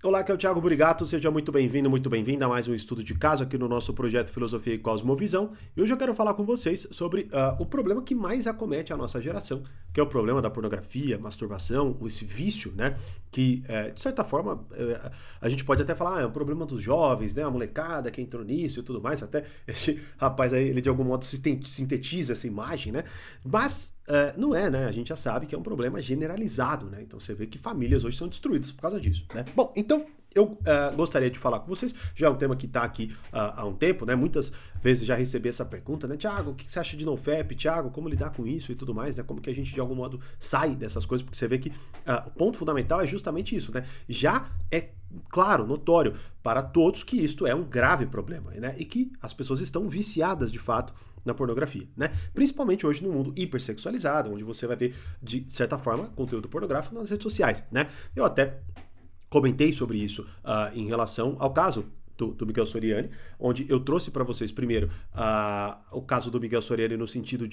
Olá, aqui é o Thiago Burigato, seja muito bem-vindo, muito bem-vinda a mais um estudo de caso aqui no nosso projeto Filosofia e Cosmovisão. E hoje eu quero falar com vocês sobre o problema que mais acomete a nossa geração, que é o problema da pornografia, masturbação, esse vício, né? Que, de certa forma, a gente pode até falar, é um problema dos jovens, né? A molecada que entrou nisso e tudo mais, até esse rapaz aí, ele de algum modo sintetiza essa imagem, né? Mas não é, né? A gente já sabe que é um problema generalizado, né? Então você vê que famílias hoje são destruídas por causa disso, né? Bom, então eu gostaria de falar com vocês, já é um tema que está aqui há um tempo, né? Muitas vezes já recebi essa pergunta, né? Tiago, o que você acha de NoFap? Tiago, como lidar com isso e tudo mais, né? Como que a gente de algum modo sai dessas coisas, porque você vê que o ponto fundamental é justamente isso, né? Já é claro, notório para todos que isto é um grave problema, né? E que as pessoas estão viciadas de fato na pornografia, né? Principalmente hoje no mundo hipersexualizado, onde você vai ver, de certa forma, conteúdo pornográfico nas redes sociais, né? Eu até comentei sobre isso em relação ao caso do Miguel Soriani, onde eu trouxe para vocês primeiro o caso do Miguel Soriani no sentido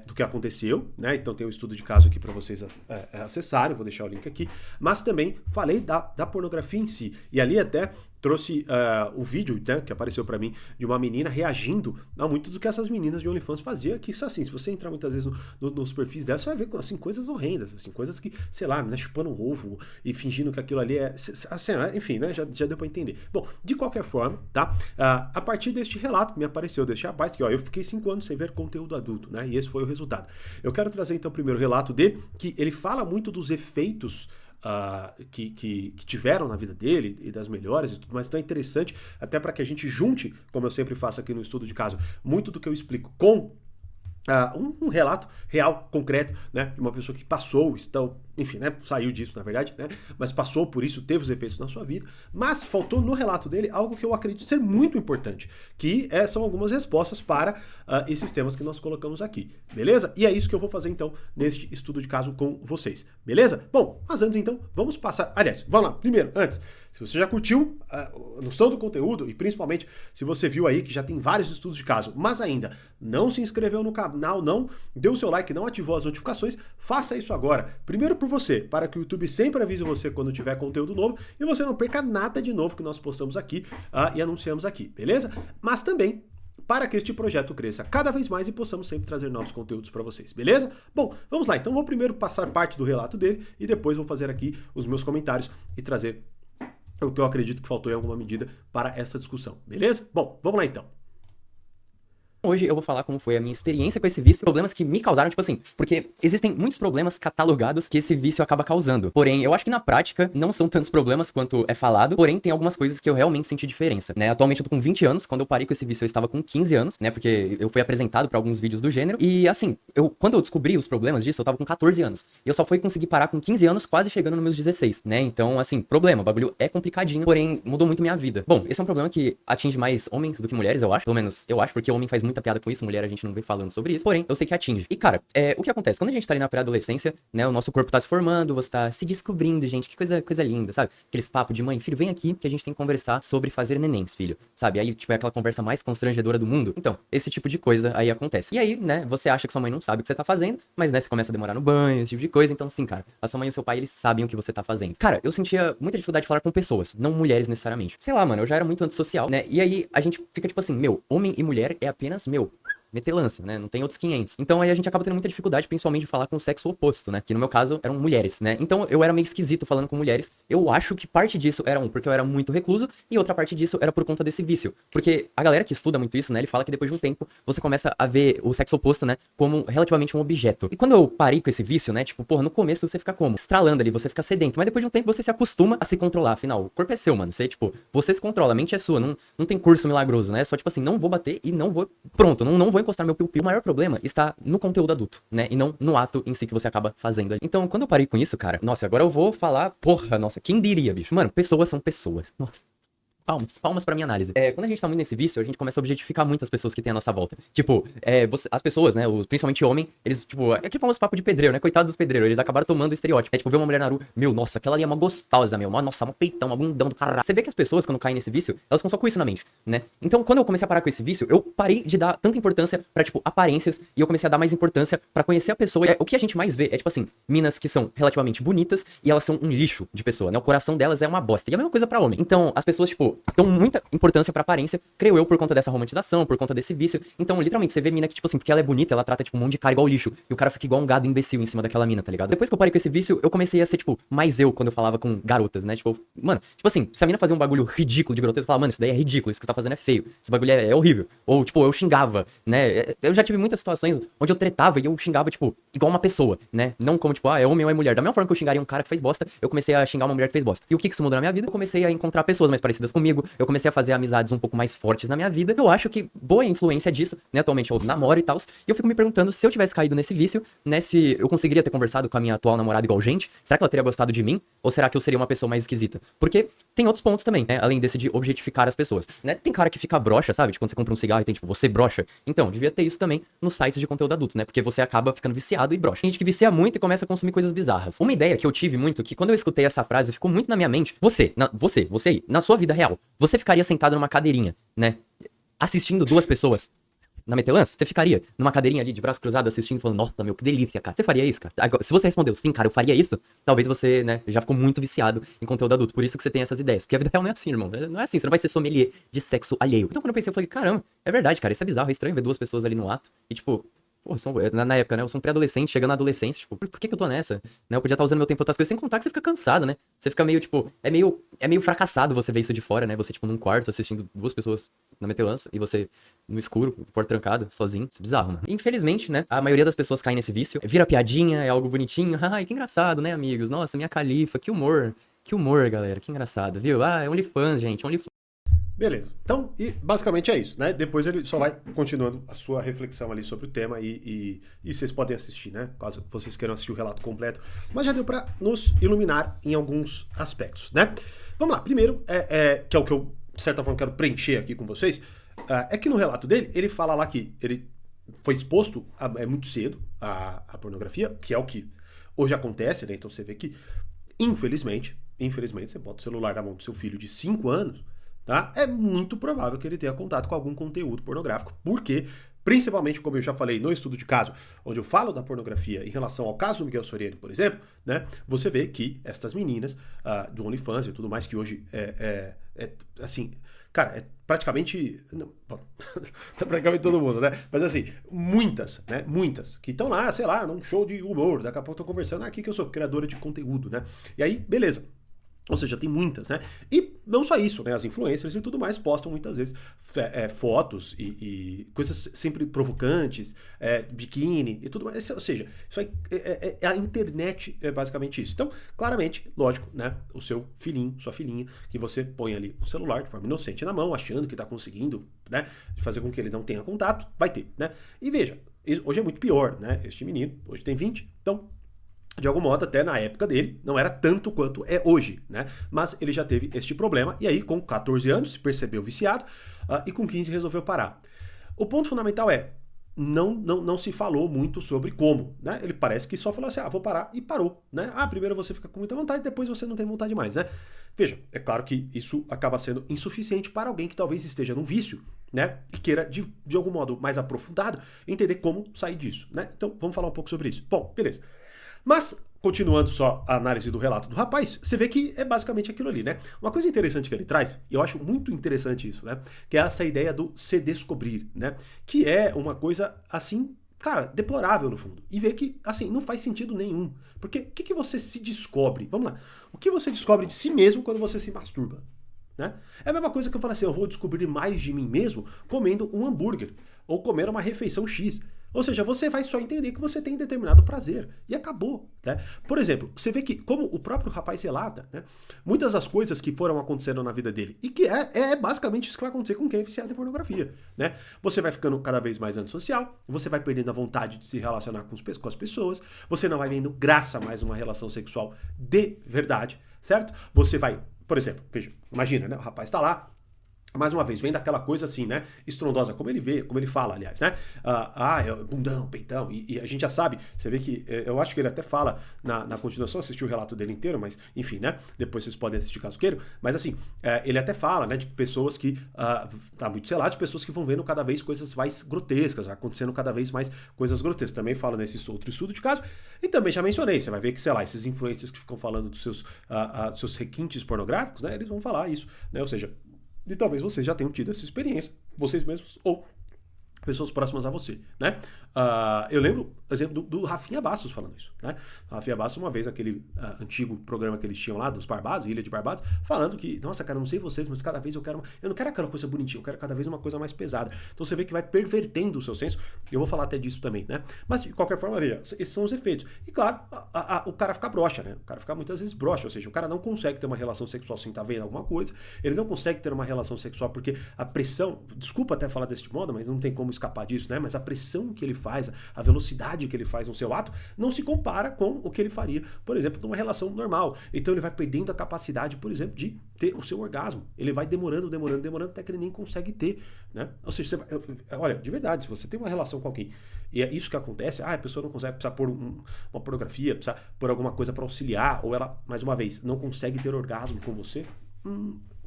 do que aconteceu, né? Então tem um estudo de caso aqui para vocês acessarem, vou deixar o link aqui, mas também falei da pornografia em si, e ali até trouxe o vídeo, né, que apareceu para mim de uma menina reagindo a muito do que essas meninas de OnlyFans faziam, que isso assim, se você entrar muitas vezes nos perfis dela, você vai ver assim, coisas horrendas, assim, coisas que, sei lá, né, chupando um ovo e fingindo que aquilo ali é, assim, enfim, né, já deu para entender. Bom, de qualquer forma, tá, a partir deste relato que me apareceu, deste rapaz, que ó, eu fiquei 5 anos sem ver conteúdo adulto, né, e esse foi o resultado. Eu quero trazer então o primeiro relato dele, que ele fala muito dos efeitos que tiveram na vida dele e das melhores e tudo mais. Então é interessante, até para que a gente junte, como eu sempre faço aqui no estudo de caso, muito do que eu explico com um relato real, concreto, né, de uma pessoa que passou, enfim, né, saiu disso na verdade, né, mas passou por isso, teve os efeitos na sua vida, mas faltou no relato dele algo que eu acredito ser muito importante, que são algumas respostas para esses temas que nós colocamos aqui, beleza? E é isso que eu vou fazer então neste estudo de caso com vocês, beleza? Bom, mas antes então, vamos passar, aliás, vamos lá, primeiro, antes, se você já curtiu a noção do conteúdo e principalmente se você viu aí que já tem vários estudos de caso, mas ainda não se inscreveu no canal, não deu o seu like, não ativou as notificações, faça isso agora. Primeiro por você, para que o YouTube sempre avise você quando tiver conteúdo novo e você não perca nada de novo que nós postamos aqui e anunciamos aqui, beleza? Mas também para que este projeto cresça cada vez mais e possamos sempre trazer novos conteúdos para vocês, beleza? Bom, vamos lá, então vou primeiro passar parte do relato dele e depois vou fazer aqui os meus comentários e trazer o que eu acredito que faltou em alguma medida para essa discussão, beleza? Bom, vamos lá então. Hoje eu vou falar como foi a minha experiência com esse vício, problemas que me causaram, tipo assim, porque existem muitos problemas catalogados que esse vício acaba causando. Porém, eu acho que na prática não são tantos problemas quanto é falado, porém tem algumas coisas que eu realmente senti diferença, né? Atualmente eu tô com 20 anos, quando eu parei com esse vício eu estava com 15 anos, né? Porque eu fui apresentado pra alguns vídeos do gênero e assim, quando eu descobri os problemas disso, eu tava com 14 anos. E eu só fui conseguir parar com 15 anos, quase chegando nos meus 16, né? Então, assim, problema, o bagulho é complicadinho, porém mudou muito minha vida. Bom, esse é um problema que atinge mais homens do que mulheres, eu acho. Pelo menos eu acho, porque homem faz muita piada com isso, mulher a gente não vem falando sobre isso, porém, eu sei que atinge. E, cara, o que acontece? Quando a gente tá ali na pré-adolescência, né, o nosso corpo tá se formando, você tá se descobrindo, gente, que coisa linda, sabe? Aqueles papos de mãe, filho, vem aqui que a gente tem que conversar sobre fazer nenéns, filho, sabe? Aí, tipo, é aquela conversa mais constrangedora do mundo. Então, esse tipo de coisa aí acontece. E aí, né, você acha que sua mãe não sabe o que você tá fazendo, mas, né, você começa a demorar no banho, esse tipo de coisa. Então, sim, cara, a sua mãe e o seu pai, eles sabem o que você tá fazendo. Cara, eu sentia muita dificuldade de falar com pessoas, não mulheres necessariamente. Sei lá, mano, eu já era muito antissocial, né? E aí, a gente fica, tipo assim, homem e mulher é apenas meter-lança, né? Não tem outros 500. Então aí a gente acaba tendo muita dificuldade, principalmente de falar com o sexo oposto, né? Que no meu caso eram mulheres, né? Então eu era meio esquisito falando com mulheres. Eu acho que parte disso era porque eu era muito recluso e outra parte disso era por conta desse vício. Porque a galera que estuda muito isso, né? Ele fala que depois de um tempo você começa a ver o sexo oposto, né? Como relativamente um objeto. E quando eu parei com esse vício, né? Tipo, porra, no começo você fica como? Estralando ali, você fica sedento. Mas depois de um tempo você se acostuma a se controlar. Afinal, o corpo é seu, mano. Você, tipo, você se controla, a mente é sua. Não tem curso milagroso, né? É só tipo assim, não vou bater e não vou. Pronto, não vou encostar meu piu-piu. O maior problema está no conteúdo adulto, né? E não no ato em si que você acaba fazendo ali. Então, quando eu parei com isso, cara, nossa, agora eu vou falar, porra, nossa, quem diria, bicho? Mano, pessoas são pessoas. Nossa. Palmas pra minha análise. Quando a gente tá muito nesse vício, a gente começa a objetificar muitas pessoas que tem à nossa volta. Tipo, as pessoas, né, principalmente homem, eles, tipo, é aquele famoso papo de pedreiro, né, coitado dos pedreiros, eles acabaram tomando o estereótipo. Tipo, ver uma mulher na rua, meu, nossa, aquela ali é uma gostosa, meu, nossa, uma peitão, uma bundão do caralho. Você vê que as pessoas, quando caem nesse vício, elas ficam só com isso na mente, né? Então, quando eu comecei a parar com esse vício, eu parei de dar tanta importância pra, tipo, aparências, e eu comecei a dar mais importância pra conhecer a pessoa. O que a gente mais vê é, tipo assim, minas que são relativamente bonitas, e elas são um lixo de pessoa, né? O coração delas é uma bosta. E é a mesma coisa pra homem. Então, as pessoas, tipo, dão muita importância pra aparência, creio eu, por conta dessa romantização, por conta desse vício. Então, literalmente, você vê mina que, tipo assim, porque ela é bonita, ela trata, tipo, um monte de cara igual lixo. E o cara fica igual um gado imbecil em cima daquela mina, tá ligado? Depois que eu parei com esse vício, eu comecei a ser, tipo, mais eu quando eu falava com garotas, né? Tipo, mano, tipo assim, se a mina fazia um bagulho ridículo de grotesco, eu falava, mano, isso daí é ridículo, isso que você tá fazendo é feio, esse bagulho é horrível. Ou, tipo, eu xingava, né? Eu já tive muitas situações onde eu tretava e eu xingava, tipo, igual uma pessoa, né? Não como, tipo, é homem ou é mulher. Da mesma forma que eu xingaria um cara que fez bosta, eu comecei a xingar uma mulher que fez bosta. E o que isso mudou na minha vida? Eu comecei a encontrar pessoas mais parecidas comigo, eu comecei a fazer amizades um pouco mais fortes na minha vida. Eu acho que boa influência disso, né? Atualmente eu namoro e tal, e eu fico me perguntando se eu tivesse caído nesse vício, né? Se eu conseguiria ter conversado com a minha atual namorada igual gente, será que ela teria gostado de mim? Ou será que eu seria uma pessoa mais esquisita? Porque tem outros pontos também, né? Além desse de objetificar as pessoas, né? Tem cara que fica broxa, sabe? Tipo, quando você compra um cigarro e tem, tipo, você broxa. Então, devia ter isso também nos sites de conteúdo adulto, né? Porque você acaba ficando viciado e broxa. Tem gente que vicia muito e começa a consumir coisas bizarras. Uma ideia que eu tive muito, que quando eu escutei essa frase, ficou muito na minha mente. Você aí, na sua vida real, você ficaria sentado numa cadeirinha, né? Assistindo duas pessoas na Metelance? Você ficaria numa cadeirinha ali de braço cruzado assistindo, falando, nossa, meu, que delícia, cara. Você faria isso, cara? Agora, se você respondeu sim, cara, eu faria isso, talvez você, né, já ficou muito viciado em conteúdo adulto. Por isso que você tem essas ideias. Porque a vida real não é assim, irmão. Não é assim, você não vai ser sommelier de sexo alheio. Então quando eu pensei, eu falei, caramba, é verdade, cara, isso é bizarro, é estranho ver duas pessoas ali no ato. E tipo, pô, na época, né, eu sou um pré-adolescente, chegando na adolescência, tipo, por que eu tô nessa? Né, eu podia estar usando meu tempo pra outras coisas, sem contar que você fica cansado, né? Você fica meio, tipo, é meio fracassado você ver isso de fora, né? Você, tipo, num quarto, assistindo duas pessoas na Metelança, e você no escuro, porta trancada, sozinho, isso é bizarro, mano. Infelizmente, né, a maioria das pessoas cai nesse vício, vira piadinha, é algo bonitinho, ai, que engraçado, né, amigos? Nossa, minha califa, que humor, galera, que engraçado, viu? Ah, é OnlyFans, gente, OnlyFans. Beleza. Então, e basicamente é isso, né? Depois ele só vai continuando a sua reflexão ali sobre o tema e vocês podem assistir, né? Caso vocês queiram assistir o relato completo. Mas já deu pra nos iluminar em alguns aspectos, né? Vamos lá. Primeiro, que é o que eu, de certa forma, quero preencher aqui com vocês, é que no relato dele, ele fala lá que ele foi exposto muito cedo à pornografia, que é o que hoje acontece, né? Então você vê que, infelizmente, você bota o celular na mão do seu filho de 5 anos, tá? É muito provável que ele tenha contato com algum conteúdo pornográfico, porque, principalmente, como eu já falei no estudo de caso, onde eu falo da pornografia em relação ao caso do Miguel Soriano, por exemplo, né? Você vê que estas meninas do OnlyFans e tudo mais, que hoje assim, cara, é praticamente, não, bom, praticamente todo mundo, né? Mas assim, muitas, né? Muitas, que estão lá, sei lá, num show de humor, daqui a pouco estão conversando aqui que eu sou criadora de conteúdo, né? E aí, beleza. Ou seja, tem muitas, né? E não só isso, né? As influencers e tudo mais postam muitas vezes fotos e coisas sempre provocantes, biquíni e tudo mais. Ou seja, isso aí, a internet é basicamente isso. Então, claramente, lógico, né? O seu filhinho, sua filhinha, que você põe ali o celular de forma inocente na mão, achando que tá conseguindo, né? Fazer com que ele não tenha contato, vai ter, né? E veja, hoje é muito pior, né? Este menino, hoje tem 20, então de algum modo, até na época dele, não era tanto quanto é hoje, né? Mas ele já teve este problema, e aí, com 14 anos, se percebeu viciado, e com 15 resolveu parar. O ponto fundamental é, não se falou muito sobre como, né? Ele parece que só falou assim, vou parar, e parou, né? Primeiro você fica com muita vontade, depois você não tem vontade mais, né? Veja, é claro que isso acaba sendo insuficiente para alguém que talvez esteja num vício, né? E queira, de algum modo mais aprofundado, entender como sair disso, né? Então, vamos falar um pouco sobre isso. Bom, beleza. Mas, continuando só a análise do relato do rapaz, você vê que é basicamente aquilo ali, né? Uma coisa interessante que ele traz, e eu acho muito interessante isso, né? Que é essa ideia do se descobrir, né? Que é uma coisa, assim, cara, deplorável no fundo. E ver que, assim, não faz sentido nenhum. Porque o que você se descobre? Vamos lá. O que você descobre de si mesmo quando você se masturba? Né? É a mesma coisa que eu falo assim, eu vou descobrir mais de mim mesmo comendo um hambúrguer ou comer uma refeição X. Ou seja, você vai só entender que você tem determinado prazer. E acabou. Né? Por exemplo, você vê que, como o próprio rapaz relata, né, muitas das coisas que foram acontecendo na vida dele, e que é basicamente isso que vai acontecer com quem é viciado em pornografia. Né? Você vai ficando cada vez mais antissocial, você vai perdendo a vontade de se relacionar com as pessoas, você não vai vendo graça mais numa relação sexual de verdade, certo? Você vai, por exemplo, veja, imagina, né, o rapaz tá lá, mais uma vez, vem daquela coisa assim, né, estrondosa, como ele vê, como ele fala, aliás, né, é bundão, peitão, e a gente já sabe, você vê que, eu acho que ele até fala na continuação, assisti o relato dele inteiro, mas enfim, né, depois vocês podem assistir caso queiram, mas assim, ele até fala, né, de pessoas que, tá muito selado, de pessoas que vão vendo cada vez coisas mais grotescas, acontecendo cada vez mais coisas grotescas, também fala nesse outro estudo de caso, e também já mencionei, você vai ver que, sei lá, esses influencers que ficam falando dos seus requintes pornográficos, né, eles vão falar isso, né, ou seja, e talvez vocês já tenham tido essa experiência, vocês mesmos ou pessoas próximas a você, né? Eu lembro, por exemplo, do Rafinha Bastos falando isso, né? Rafinha Bastos, uma vez, naquele antigo programa que eles tinham lá, dos Barbados, Ilha de Barbados, falando que, nossa, cara, não sei vocês, mas cada vez eu não quero aquela coisa bonitinha, eu quero cada vez uma coisa mais pesada. Então você vê que vai pervertendo o seu senso, eu vou falar até disso também, né? Mas, de qualquer forma, veja, esses são os efeitos. E, claro, o cara fica broxa, né? O cara fica muitas vezes broxa, ou seja, o cara não consegue ter uma relação sexual sem estar vendo alguma coisa, ele não consegue ter uma relação sexual porque a pressão, desculpa até falar deste modo, mas não tem como escapar disso, né? Mas a pressão que ele faz, a velocidade que ele faz no seu ato, não se compara com o que ele faria, por exemplo, numa relação normal. Então ele vai perdendo a capacidade, por exemplo, de ter o seu orgasmo. Ele vai demorando, até que ele nem consegue ter, né? Ou seja, olha, de verdade, se você tem uma relação com alguém e é isso que acontece, a pessoa não consegue, precisa pôr uma pornografia, precisa pôr alguma coisa para auxiliar, ou ela, mais uma vez, não consegue ter orgasmo com você,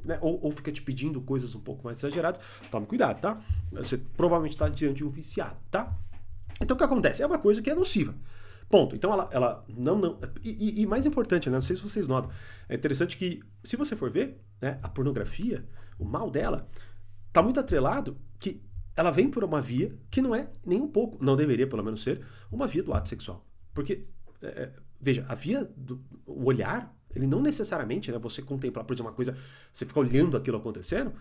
né? Ou fica te pedindo coisas um pouco mais exageradas, tome cuidado, tá? Você provavelmente está diante de um viciado, tá? Então o que acontece? É uma coisa que é nociva. Ponto. Então ela não. E mais importante, né? Não sei se vocês notam. É interessante que, se você for ver, né, a pornografia, o mal dela, tá muito atrelado que ela vem por uma via que não é nem um pouco, não deveria pelo menos ser, uma via do ato sexual. Porque, veja, a via o olhar, ele não necessariamente, né, você contemplar, por exemplo, uma coisa, você fica olhando aquilo acontecendo,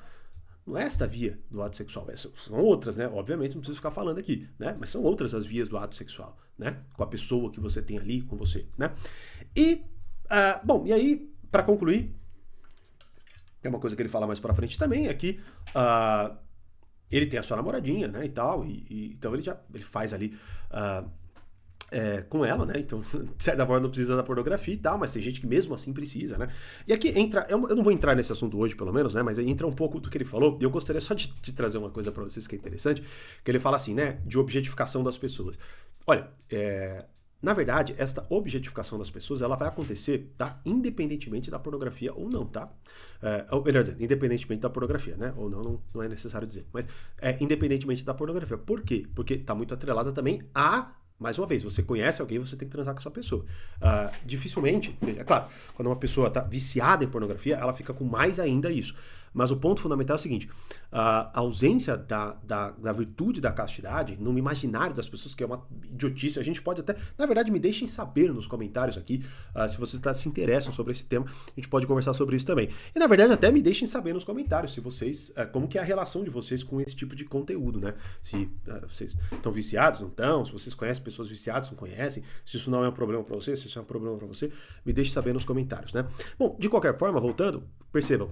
não é esta via do ato sexual, são outras, né? Obviamente não preciso ficar falando aqui, né? Mas são outras as vias do ato sexual, né? Com a pessoa que você tem ali com você, né? E, bom, e aí, para concluir, é uma coisa que ele fala mais pra frente também, é que ele tem a sua namoradinha, né, e tal, então ele faz ali com ela, né? Então, de certa forma, não precisa da pornografia e tal, mas tem gente que mesmo assim precisa, né? E aqui entra, eu não vou entrar nesse assunto hoje, pelo menos, né? Mas entra um pouco do que ele falou, e eu gostaria só de trazer uma coisa pra vocês que é interessante, que ele fala assim, né? De objetificação das pessoas. Olha, na verdade, esta objetificação das pessoas, ela vai acontecer, tá? Independentemente da pornografia ou não, tá? Ou melhor dizendo, independentemente da pornografia, né? Ou não é necessário dizer, mas independentemente da pornografia. Por quê? Porque tá muito atrelada também a... Mais uma vez, você conhece alguém, você tem que transar com essa pessoa. Dificilmente, é claro, quando uma pessoa está viciada em pornografia, ela fica com mais ainda isso. Mas o ponto fundamental é o seguinte, a ausência da virtude da castidade no imaginário das pessoas, que é uma idiotice, a gente pode até, na verdade, me deixem saber nos comentários aqui, se vocês se interessam sobre esse tema, a gente pode conversar sobre isso também. E na verdade até me deixem saber nos comentários se vocês, como que é a relação de vocês com esse tipo de conteúdo, né? Se vocês estão viciados, não estão, se vocês conhecem pessoas viciadas, não conhecem, se isso não é um problema para você, se isso é um problema para você, me deixe saber nos comentários, né? Bom, de qualquer forma, voltando, percebam,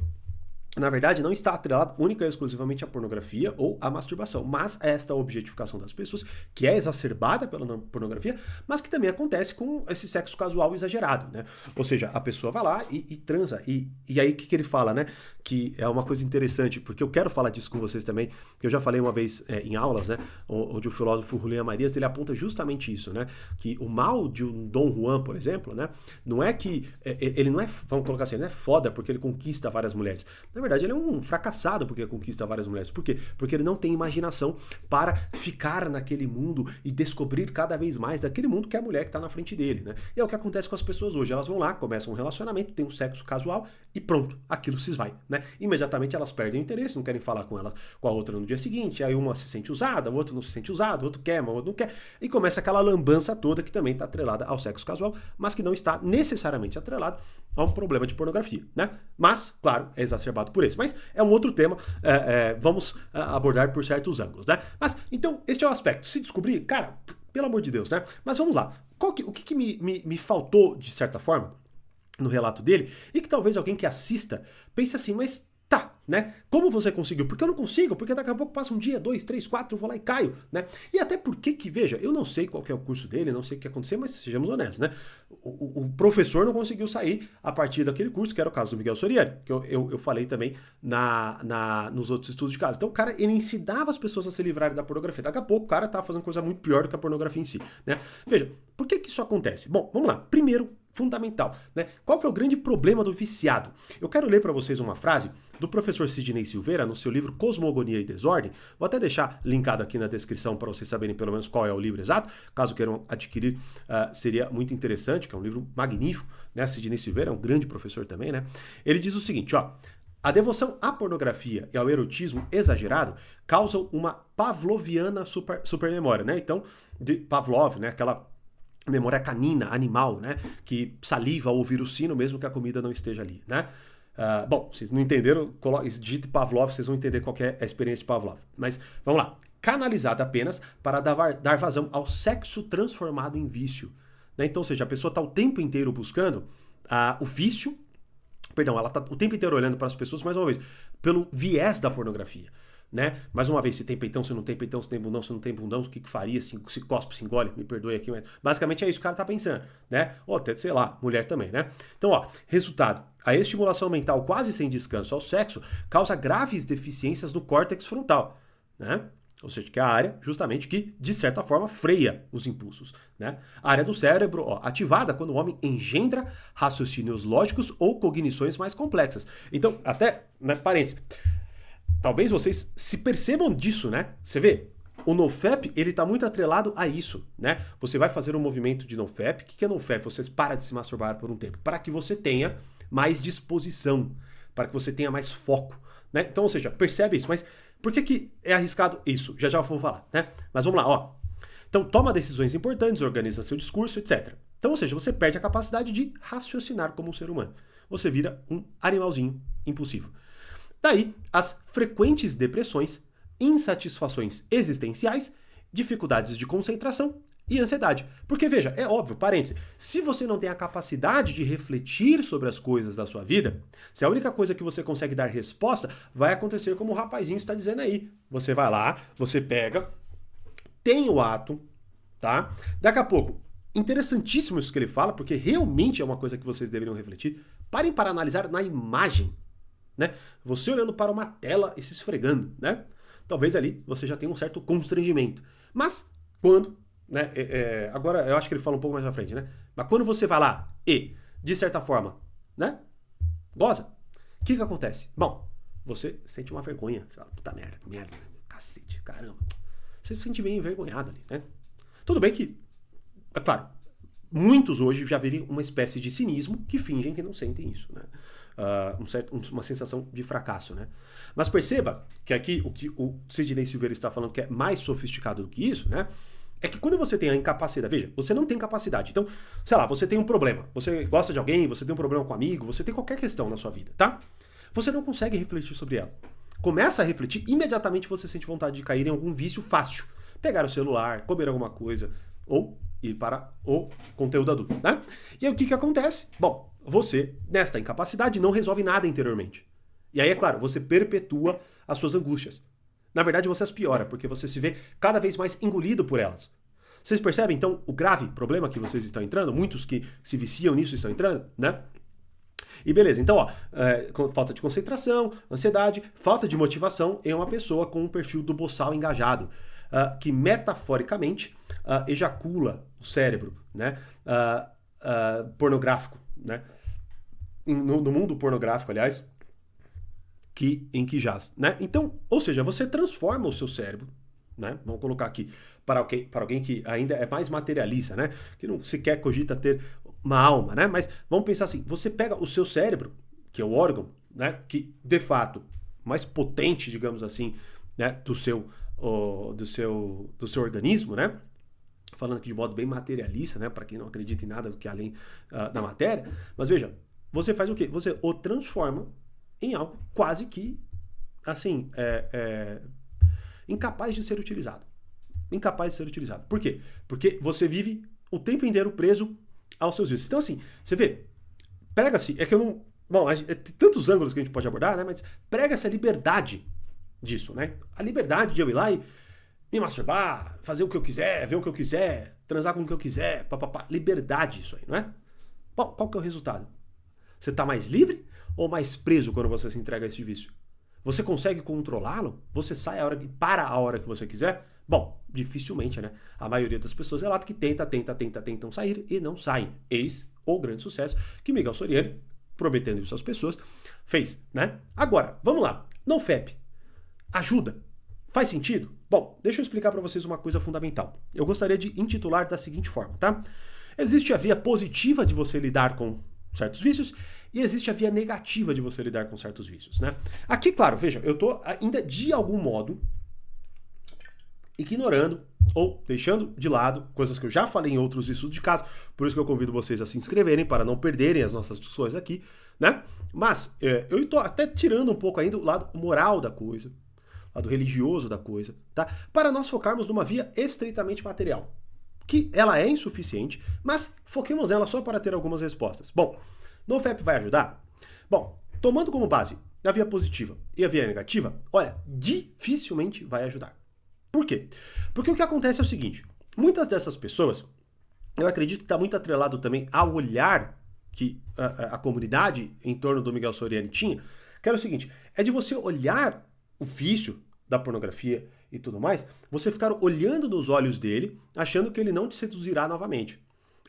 na verdade, não está atrelado única e exclusivamente à pornografia ou à masturbação, mas a esta objetificação das pessoas, que é exacerbada pela pornografia, mas que também acontece com esse sexo casual exagerado, né? Ou seja, a pessoa vai lá e transa. E aí o que ele fala, né? Que é uma coisa interessante, porque eu quero falar disso com vocês também, que eu já falei uma vez em aulas, né? Onde o filósofo Julián Marías, ele aponta justamente isso, né? Que o mal de um Dom Juan, por exemplo, né? Não é que ele não é, vamos colocar assim, ele não é foda porque ele conquista várias mulheres. Na verdade, ele é um fracassado porque conquista várias mulheres. Por quê? Porque ele não tem imaginação para ficar naquele mundo e descobrir cada vez mais daquele mundo que é a mulher que está na frente dele, né? E é o que acontece com as pessoas hoje. Elas vão lá, começam um relacionamento, tem um sexo casual e pronto, aquilo se esvai, né? Imediatamente elas perdem o interesse, não querem falar com a outra no dia seguinte, aí uma se sente usada, o outro não se sente usado, o outro quer, mas o outro não quer, e começa aquela lambança toda que também está atrelada ao sexo casual, mas que não está necessariamente atrelado a um problema de pornografia, né? Mas, claro, é exacerbado por esse. Mas é um outro tema, vamos abordar por certos ângulos, né? Mas, então, este é o aspecto. Se descobrir, cara, pelo amor de Deus, né? Mas vamos lá. O que me faltou, de certa forma, no relato dele, e que talvez alguém que assista pense assim, mas tá, né? Como você conseguiu? Porque eu não consigo, porque daqui a pouco passa um dia, 2, 3, 4, eu vou lá e caio, né? E até porque que, veja, eu não sei qual que é o curso dele, não sei o que ia acontecer, mas sejamos honestos, né? O professor não conseguiu sair a partir daquele curso, que era o caso do Miguel Soriani, que eu falei também nos outros estudos de caso. Então o cara, ele ensinava as pessoas a se livrarem da pornografia. Daqui a pouco o cara tá fazendo coisa muito pior do que a pornografia em si, né? Veja, por que isso acontece? Bom, vamos lá. Primeiro, fundamental, né? Qual que é o grande problema do viciado? Eu quero ler para vocês uma frase do professor Sidney Silveira no seu livro Cosmogonia e Desordem. Vou até deixar linkado aqui na descrição para vocês saberem pelo menos qual é o livro exato. Caso queiram adquirir, seria muito interessante, que é um livro magnífico, né? Sidney Silveira é um grande professor também, né? Ele diz o seguinte, ó: a devoção à pornografia e ao erotismo exagerado causam uma pavloviana supermemória, né? Então, de Pavlov, né? Aquela memória canina, animal, né? Que saliva ao ouvir o sino, mesmo que a comida não esteja ali, né? Bom, vocês não entenderam, digite Pavlov, vocês vão entender qual que é a experiência de Pavlov. Mas, vamos lá. Canalizada apenas para dar vazão ao sexo transformado em vício, né? Então, ou seja, a pessoa está o tempo inteiro buscando o vício, perdão, ela está o tempo inteiro olhando para as pessoas, mais uma vez, pelo viés da pornografia, né? Mais uma vez, se tem peitão, se não tem peitão, se tem bundão, se não tem bundão, o que faria, se cospe, se engole, me perdoe aqui, mas basicamente é isso que o cara tá pensando, né? Ou até, sei lá, mulher também, né? Então, ó, resultado: a estimulação mental quase sem descanso ao sexo causa graves deficiências no córtex frontal, né? Ou seja, que é a área justamente que, de certa forma, freia os impulsos, né? A área do cérebro, ó, ativada quando o homem engendra raciocínios lógicos ou cognições mais complexas. Então, até, né, parênteses, talvez vocês se percebam disso, né? Você vê, o NoFap, ele tá muito atrelado a isso, né? Você vai fazer um movimento de NoFap. O que é NoFap? Você para de se masturbar por um tempo, para que você tenha mais disposição, para que você tenha mais foco, né? Então, ou seja, percebe isso, mas por que é arriscado isso? Já já eu vou falar, né? Mas vamos lá, ó. Então, toma decisões importantes, organiza seu discurso, etc. Então, ou seja, você perde a capacidade de raciocinar como um ser humano. Você vira um animalzinho impulsivo. Daí, as frequentes depressões, insatisfações existenciais, dificuldades de concentração e ansiedade. Porque, veja, é óbvio, parênteses, se você não tem a capacidade de refletir sobre as coisas da sua vida, se a única coisa que você consegue dar resposta, vai acontecer como o rapazinho está dizendo aí. Você vai lá, você pega, tem o ato, tá? Daqui a pouco, interessantíssimo isso que ele fala, porque realmente é uma coisa que vocês deveriam refletir. Parem para analisar na imagem, né? Você olhando para uma tela e se esfregando, né? Talvez ali você já tenha um certo constrangimento. Mas quando, né? Agora eu acho que ele fala um pouco mais na frente, né? Mas quando você vai lá e, de certa forma, né? Goza, o que acontece? Bom, você sente uma vergonha. Você fala, puta merda, cacete, caramba. Você se sente meio envergonhado ali, né? Tudo bem que, é claro, muitos hoje já vivem uma espécie de cinismo que fingem que não sentem isso, né? Uma sensação de fracasso, né? Mas perceba que aqui o que o Sidney Silveira está falando que é mais sofisticado do que isso, né? É que quando você tem a incapacidade, veja, você não tem capacidade. Então, sei lá, você tem um problema, você gosta de alguém, você tem um problema com um amigo, você tem qualquer questão na sua vida, tá? Você não consegue refletir sobre ela. Começa a refletir, imediatamente você sente vontade de cair em algum vício fácil. Pegar o celular, comer alguma coisa, ou ir para o conteúdo adulto, né? E aí o que acontece? Bom, você, nesta incapacidade, não resolve nada interiormente. E aí, é claro, você perpetua as suas angústias. Na verdade, você as piora, porque você se vê cada vez mais engolido por elas. Vocês percebem, então, o grave problema que vocês estão entrando? Muitos que se viciam nisso estão entrando, né? E beleza, então, ó, falta de concentração, ansiedade, falta de motivação em uma pessoa com um perfil do boçal engajado, que metaforicamente ejacula o cérebro, né? Pornográfico, né? No mundo pornográfico, aliás, em que jaz, né? Então, ou seja, você transforma o seu cérebro, né? Vamos colocar aqui para alguém que ainda é mais materialista, né? Que não sequer cogita ter uma alma, né? Mas vamos pensar assim, você pega o seu cérebro, que é o órgão, né? Que, de fato, mais potente, digamos assim, né? Do seu organismo, né? Falando aqui de modo bem materialista, né? Para quem não acredita em nada do que além da matéria. Mas veja, você faz o quê? Você o transforma em algo quase que, assim, incapaz de ser utilizado. Incapaz de ser utilizado. Por quê? Porque você vive o tempo inteiro preso aos seus vícios. Então, assim, você vê, prega-se, é que eu Bom, tem tantos ângulos que a gente pode abordar, né? Mas prega essa liberdade disso, né? A liberdade de eu ir lá e me masturbar, fazer o que eu quiser, ver o que eu quiser, transar com o que eu quiser, papapá. Liberdade isso aí, não é? Bom, qual que é o resultado? Você tá mais livre ou mais preso quando você se entrega a esse vício? Você consegue controlá-lo? Você sai a hora que para a hora que você quiser? Bom, dificilmente, né? A maioria das pessoas relata que tentam sair e não saem. Eis o grande sucesso que Miguel Soriani, prometendo isso às pessoas, fez, né? Agora, vamos lá. NoFap ajuda? Faz sentido? Bom, deixa eu explicar para vocês uma coisa fundamental. Eu gostaria de intitular da seguinte forma, tá? Existe a via positiva de você lidar com certos vícios e existe a via negativa de você lidar com certos vícios, né? Aqui, claro, veja, eu tô ainda de algum modo ignorando ou deixando de lado coisas que eu já falei em outros estudos de caso, por isso que eu convido vocês a se inscreverem para não perderem as nossas discussões aqui, né? Mas eu estou até tirando um pouco ainda o lado moral da coisa, o lado religioso da coisa, tá? Para nós focarmos numa via estritamente material, que ela é insuficiente, mas foquemos nela só para ter algumas respostas. Bom, NoFap vai ajudar? Bom, tomando como base a via positiva e a via negativa, olha, dificilmente vai ajudar. Por quê? Porque o que acontece é o seguinte, muitas dessas pessoas, eu acredito que está muito atrelado também ao olhar que a comunidade em torno do Miguel Soriani tinha, que era o seguinte, é de você olhar o vício da pornografia e tudo mais, você ficar olhando nos olhos dele, achando que ele não te seduzirá novamente.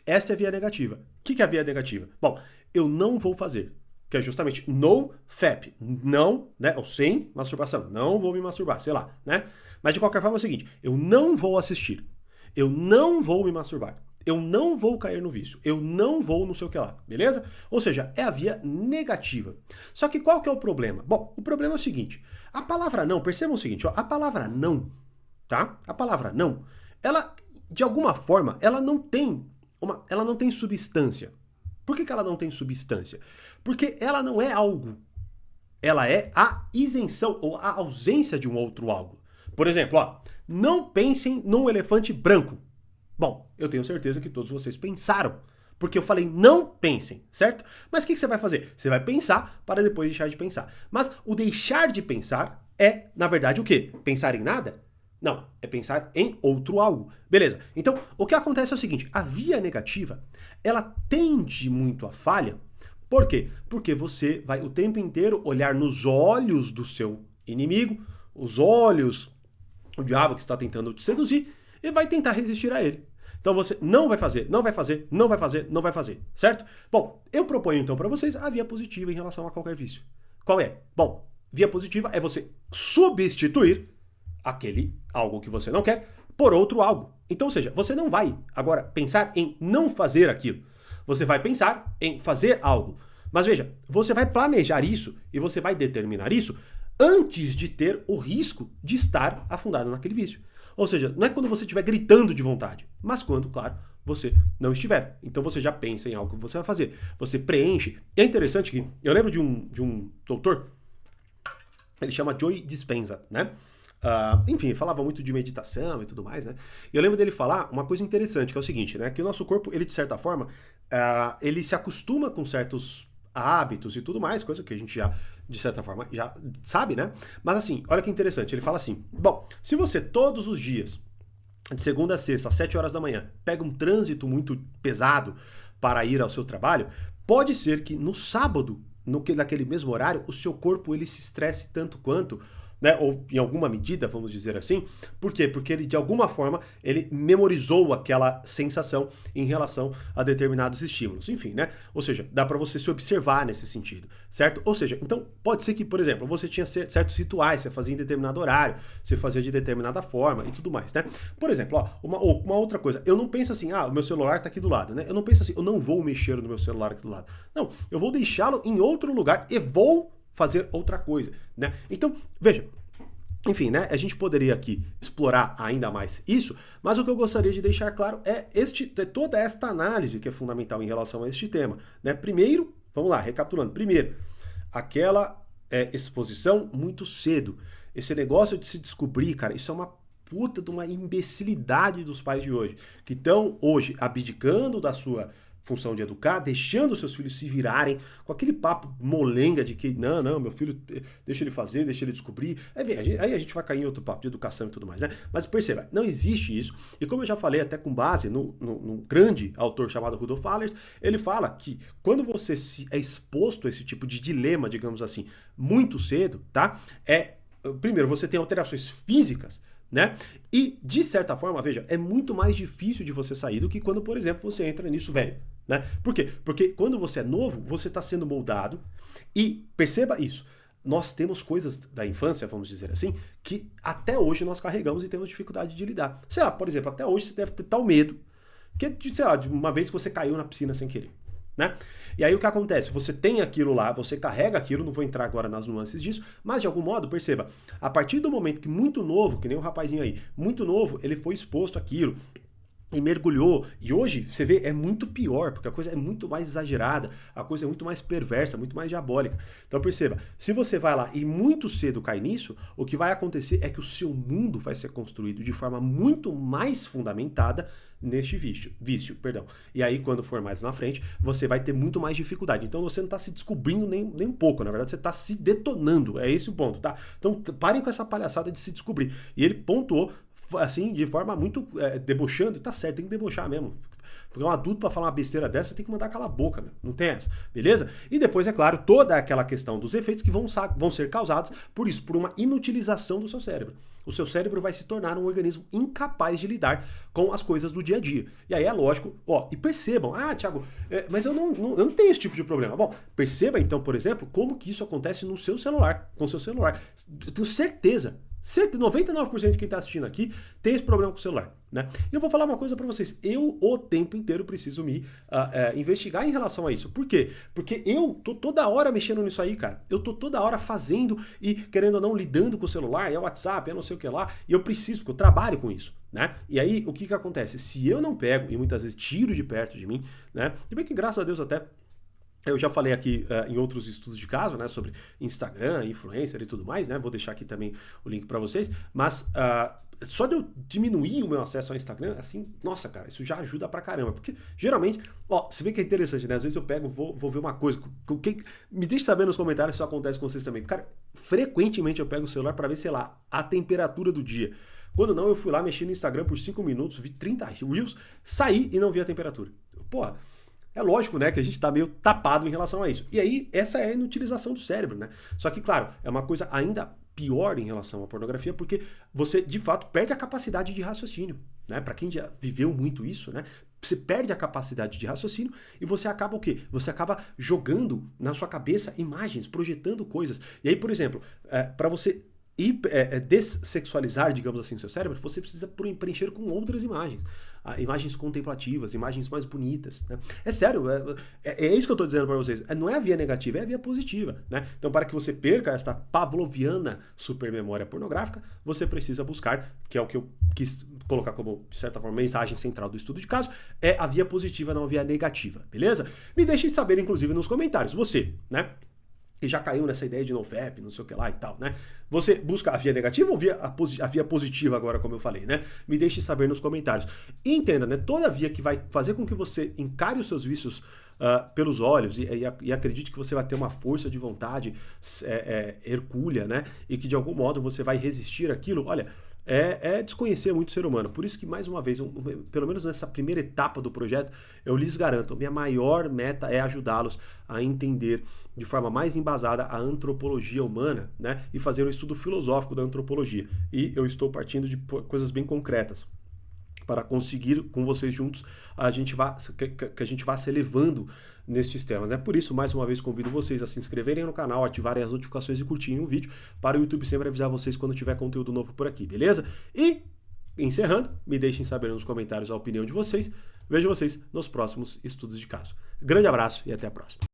Esta é a via negativa. O que é a via negativa? Bom, eu não vou fazer, que é justamente NoFap, não, né, ou sem masturbação, não vou me masturbar, sei lá, né? Mas de qualquer forma é o seguinte, eu não vou assistir, eu não vou me masturbar, eu não vou cair no vício, eu não vou não sei o que lá, beleza? Ou seja, é a via negativa. Só que qual que é o problema? Bom, o problema é o seguinte, a palavra não, percebam o seguinte, ó, a palavra não, tá? A palavra não, ela, de alguma forma, ela não tem substância. Por que ela não tem substância? Porque ela não é algo, ela é a isenção ou a ausência de um outro algo. Por exemplo, ó, não pensem num elefante branco. Bom, eu tenho certeza que todos vocês pensaram, porque eu falei não pensem, certo? Mas o que você vai fazer? Você vai pensar para depois deixar de pensar. Mas o deixar de pensar é, na verdade, o quê? Pensar em nada? Não, é pensar em outro algo. Beleza, então o que acontece é o seguinte, a via negativa, ela tende muito à falha. Por quê? Porque você vai o tempo inteiro olhar nos olhos do seu inimigo, os olhos, o diabo que está tentando te seduzir, e vai tentar resistir a ele. Então você não vai fazer, não vai fazer, não vai fazer, não vai fazer, certo? Bom, eu proponho então para vocês a via positiva em relação a qualquer vício. Qual é? Bom, via positiva é você substituir aquele algo que você não quer por outro algo. Então, ou seja, você não vai agora pensar em não fazer aquilo. Você vai pensar em fazer algo. Mas veja, você vai planejar isso e você vai determinar isso antes de ter o risco de estar afundado naquele vício. Ou seja, não é quando você estiver gritando de vontade, mas quando, claro, você não estiver. Então você já pensa em algo que você vai fazer. Você preenche. E é interessante que eu lembro de um doutor, ele chama Joe Dispenza, né? Enfim, falava muito de meditação e tudo mais, né? E eu lembro dele falar uma coisa interessante, que é o seguinte, né? Que o nosso corpo, ele de certa forma, ele se acostuma com certos hábitos e tudo mais, coisa que a gente já, de certa forma, já sabe, né? Mas assim, olha que interessante, ele fala assim, bom, se você todos os dias, de segunda a sexta, às 7 horas da manhã, pega um trânsito muito pesado para ir ao seu trabalho, pode ser que no sábado, naquele mesmo horário, o seu corpo ele se estresse tanto quanto, né, ou em alguma medida, vamos dizer assim. Por quê? Porque ele, de alguma forma, ele memorizou aquela sensação em relação a determinados estímulos. Enfim, né? Ou seja, dá para você se observar nesse sentido, certo? Ou seja, então, pode ser que, por exemplo, você tinha certos rituais, você fazia em determinado horário, você fazia de determinada forma e tudo mais, né? Por exemplo, ó, uma outra coisa, eu não penso assim, o meu celular tá aqui do lado, né? Eu não penso assim, eu não vou mexer no meu celular aqui do lado. Não, eu vou deixá-lo em outro lugar e vou fazer outra coisa, né? Então, veja, enfim, né? A gente poderia aqui explorar ainda mais isso, mas o que eu gostaria de deixar claro é toda esta análise que é fundamental em relação a este tema, né? Primeiro, vamos lá, recapitulando. Primeiro, aquela exposição muito cedo. Esse negócio de se descobrir, cara, isso é uma puta de uma imbecilidade dos pais de hoje, que estão hoje abdicando da sua função de educar, deixando seus filhos se virarem com aquele papo molenga de que não, meu filho, deixa ele fazer, deixa ele descobrir. Aí a gente vai cair em outro papo de educação e tudo mais, né? Mas perceba, não existe isso. E como eu já falei até com base num grande autor chamado Rudolf Allers, ele fala que quando você é exposto a esse tipo de dilema, digamos assim, muito cedo, tá? Primeiro, você tem alterações físicas, né? E, de certa forma, veja, é muito mais difícil de você sair do que quando, por exemplo, você entra nisso velho, né? Por quê? Porque quando você é novo, você está sendo moldado e, perceba isso, nós temos coisas da infância, vamos dizer assim, que até hoje nós carregamos e temos dificuldade de lidar. Sei lá, por exemplo, até hoje você deve ter tal medo que, sei lá, de uma vez que você caiu na piscina sem querer, né? E aí o que acontece? Você tem aquilo lá, você carrega aquilo, não vou entrar agora nas nuances disso, mas de algum modo, perceba, a partir do momento que muito novo, que nem o rapazinho aí, muito novo, ele foi exposto àquilo, e mergulhou, e hoje, você vê, é muito pior, porque a coisa é muito mais exagerada, a coisa é muito mais perversa, muito mais diabólica. Então perceba, se você vai lá e muito cedo cai nisso, o que vai acontecer é que o seu mundo vai ser construído de forma muito mais fundamentada neste vício. E aí, quando for mais na frente, você vai ter muito mais dificuldade. Então você não está se descobrindo nem um pouco, na verdade você está se detonando, é esse o ponto, tá? Então parem com essa palhaçada de se descobrir. E ele pontuou assim, de forma muito debochando, e tá certo, tem que debochar mesmo. Porque um adulto pra falar uma besteira dessa tem que mandar calar a boca, meu. Não tem essa, beleza? E depois, é claro, toda aquela questão dos efeitos que vão ser causados por isso, por uma inutilização do seu cérebro. O seu cérebro vai se tornar um organismo incapaz de lidar com as coisas do dia a dia. E aí é lógico, e percebam, Thiago, mas eu não tenho esse tipo de problema. Bom, perceba então, por exemplo, como que isso acontece no seu celular, com o seu celular. Eu tenho certeza, 99% de quem está assistindo aqui tem esse problema com o celular, né? E eu vou falar uma coisa para vocês. Eu o tempo inteiro preciso me investigar em relação a isso. Por quê? Porque eu tô toda hora mexendo nisso aí, cara. Eu tô toda hora fazendo e, querendo ou não, lidando com o celular, é o WhatsApp, é não sei o que lá. E eu preciso, porque eu trabalho com isso, né? E aí, o que acontece? Se eu não pego, e muitas vezes tiro de perto de mim, né? E bem que, graças a Deus, até eu já falei aqui em outros estudos de caso, né, sobre Instagram, influencer e tudo mais, né? Vou deixar aqui também o link para vocês. Mas só de eu diminuir o meu acesso ao Instagram, assim, nossa, cara, isso já ajuda pra caramba. Porque geralmente, você vê que é interessante, né? Às vezes eu pego, vou ver uma coisa. Me deixe saber nos comentários se isso acontece com vocês também. Cara, frequentemente eu pego o celular para ver, sei lá, a temperatura do dia. Quando não, eu fui lá mexer no Instagram por 5 minutos, vi 30 Reels, saí e não vi a temperatura. Porra. É lógico, né, que a gente está meio tapado em relação a isso. E aí, essa é a inutilização do cérebro, né? Só que, claro, é uma coisa ainda pior em relação à pornografia, porque você, de fato, perde a capacidade de raciocínio, né? Para quem já viveu muito isso, né? Você perde a capacidade de raciocínio e você acaba o quê? Você acaba jogando na sua cabeça imagens, projetando coisas. E aí, por exemplo, para você dessexualizar, digamos assim, o seu cérebro, você precisa preencher com outras imagens. Imagens contemplativas, imagens mais bonitas, né? É sério, é isso que eu estou dizendo para vocês. Não é a via negativa, é a via positiva, né? Então, para que você perca esta pavloviana supermemória pornográfica, você precisa buscar, que é o que eu quis colocar como, de certa forma, mensagem central do estudo de caso, é a via positiva, não a via negativa, beleza? Me deixem saber, inclusive, nos comentários, você, né? Que já caiu nessa ideia de NoFap, não sei o que lá e tal, né? Você busca a via negativa ou a via positiva agora, como eu falei, né? Me deixe saber nos comentários. E entenda, né? Toda via que vai fazer com que você encare os seus vícios pelos olhos e acredite que você vai ter uma força de vontade hercúlea, né? E que de algum modo você vai resistir àquilo, olha, é desconhecer muito o ser humano. Por isso que, mais uma vez, pelo menos nessa primeira etapa do projeto, eu lhes garanto, minha maior meta é ajudá-los a entender de forma mais embasada a antropologia humana, né? E fazer um estudo filosófico da antropologia. E eu estou partindo de coisas bem concretas para conseguir, com vocês juntos, que a gente vá se elevando nestes temas, né? Por isso, mais uma vez, convido vocês a se inscreverem no canal, ativarem as notificações e curtirem o vídeo, para o YouTube sempre avisar vocês quando tiver conteúdo novo por aqui, beleza? E, encerrando, me deixem saber nos comentários a opinião de vocês. Vejo vocês nos próximos estudos de caso. Grande abraço e até a próxima.